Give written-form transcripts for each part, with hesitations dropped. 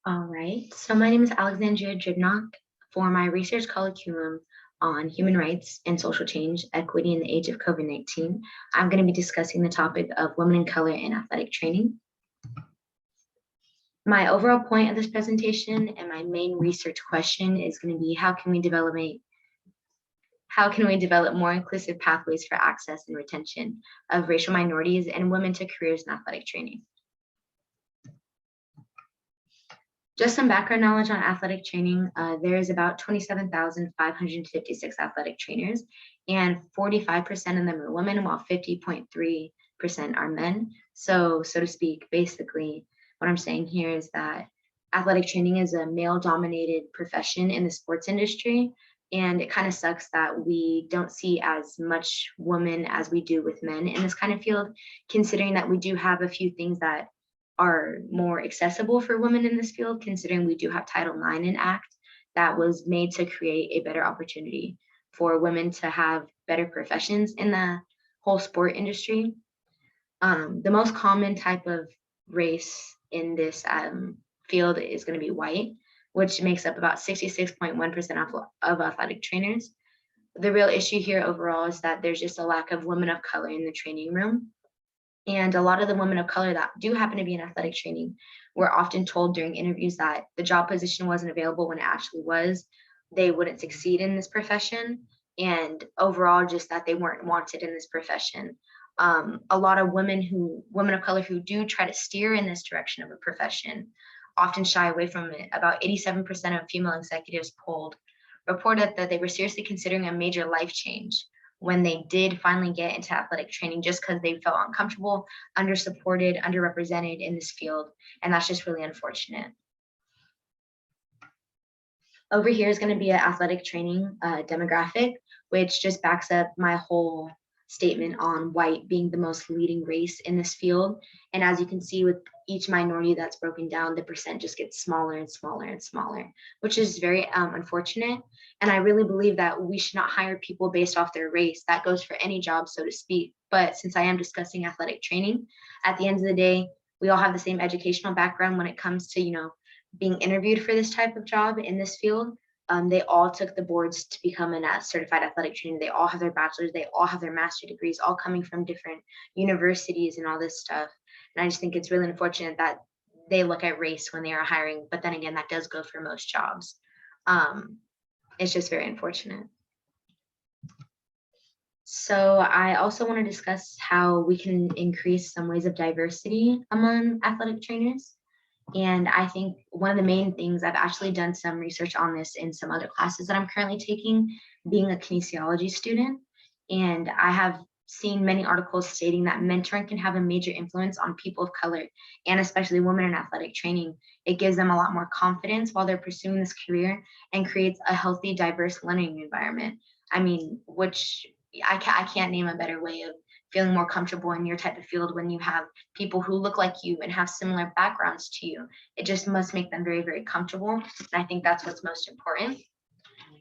All right, so my name is Alexandria Dribnock. For my research curriculum on human rights and social change, equity in the age of COVID-19, I'm going to be discussing the topic of women of color in athletic training. My overall point of this presentation and my main research question is going to be how can we develop more inclusive pathways for access and retention of racial minorities and women to careers in athletic training. Just some background knowledge on athletic training. There is about 27,556 athletic trainers, and 45% of them are women, while 50.3% are men. So to speak, basically, what I'm saying here is that athletic training is a male-dominated profession in the sports industry, and it kind of sucks that we don't see as much women as we do with men in this kind of field, considering that we do have a few things that are more accessible for women in this field, considering we do have Title IX in Act that was made to create a better opportunity for women to have better professions in the whole sport industry. The most common type of race in this field is going to be white, which makes up about 66.1% of athletic trainers. The real issue here overall is that there's just a lack of women of color in the training room. And a lot of the women of color that do happen to be in athletic training were often told during interviews that the job position wasn't available when it actually was. They wouldn't succeed in this profession, and overall just that they weren't wanted in this profession. A lot of women of color who do try to steer in this direction of a profession often shy away from it. About 87% of female executives polled reported that they were seriously considering a major life change when they did finally get into athletic training, just because they felt uncomfortable, undersupported, underrepresented in this field. And that's just really unfortunate. Over here is going to be an athletic training demographic, which just backs up my whole statement on white being the most leading race in this field. And as you can see with each minority that's broken down, the percent just gets smaller and smaller and smaller, which is very unfortunate. And I really believe that we should not hire people based off their race. That goes for any job, so to speak. But since I am discussing athletic training, at the end of the day, we all have the same educational background when it comes to, being interviewed for this type of job in this field. They all took the boards to become a certified athletic trainer. They all have their bachelor's, they all have their master's degrees, all coming from different universities and all this stuff. And I just think it's really unfortunate that they look at race when they are hiring. But then again, that does go for most jobs. It's just very unfortunate. So I also want to discuss how we can increase some ways of diversity among athletic trainers. And I think one of the main things, I've actually done some research on this in some other classes that I'm currently taking, being a kinesiology student. And I have seen many articles stating that mentoring can have a major influence on people of color, and especially women in athletic training. It gives them a lot more confidence while they're pursuing this career and creates a healthy, diverse learning environment. I mean, which I can't name a better way of feeling more comfortable in your type of field when you have people who look like you and have similar backgrounds to you. It just must make them very, very comfortable. And I think that's what's most important.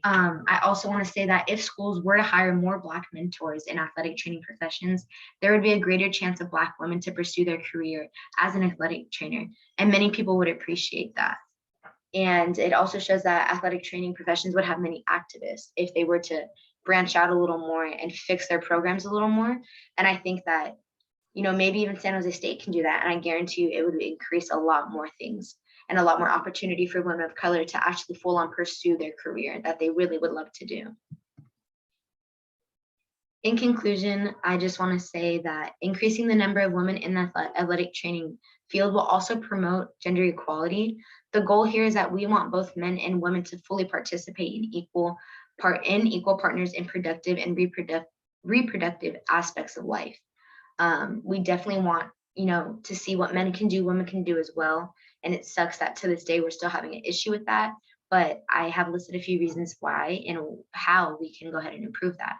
I also want to say that if schools were to hire more Black mentors in athletic training professions, there would be a greater chance of Black women to pursue their career as an athletic trainer, and many people would appreciate that. And it also shows that athletic training professions would have many activists if they were to branch out a little more and fix their programs a little more. And I think that, maybe even San Jose State can do that. And I guarantee you it would increase a lot more things and a lot more opportunity for women of color to actually full on pursue their career that they really would love to do. In conclusion, I just want to say that increasing the number of women in the athletic training field will also promote gender equality. The goal here is that we want both men and women to fully participate in equal partners in productive and reproductive aspects of life. We definitely want, to see what men can do, women can do as well. And it sucks that to this day we're still having an issue with that. But I have listed a few reasons why and how we can go ahead and improve that.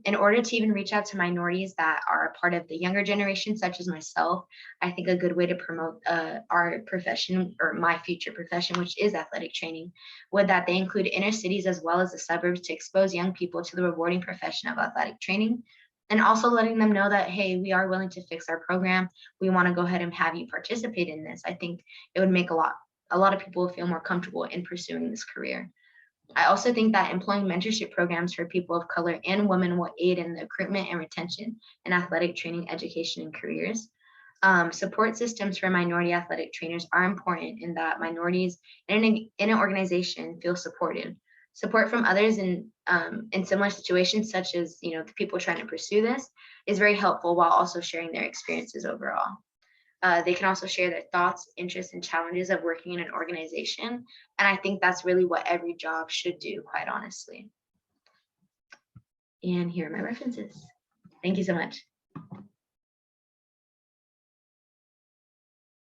In order to even reach out to minorities that are a part of the younger generation, such as myself, I think a good way to promote our profession, or my future profession, which is athletic training, would that they include inner cities as well as the suburbs to expose young people to the rewarding profession of athletic training, and also letting them know that, hey, we are willing to fix our program. We want to go ahead and have you participate in this. I think it would make a lot a lot of people will feel more comfortable in pursuing this career. I also think that employing mentorship programs for people of color and women will aid in the recruitment and retention in athletic training, education, and careers. Support systems for minority athletic trainers are important in that minorities in an organization feel supported. Support from others in similar situations, such as the people trying to pursue this, is very helpful while also sharing their experiences overall. They can also share their thoughts, interests, and challenges of working in an organization. And I think that's really what every job should do, quite honestly. And here are my references. Thank you so much.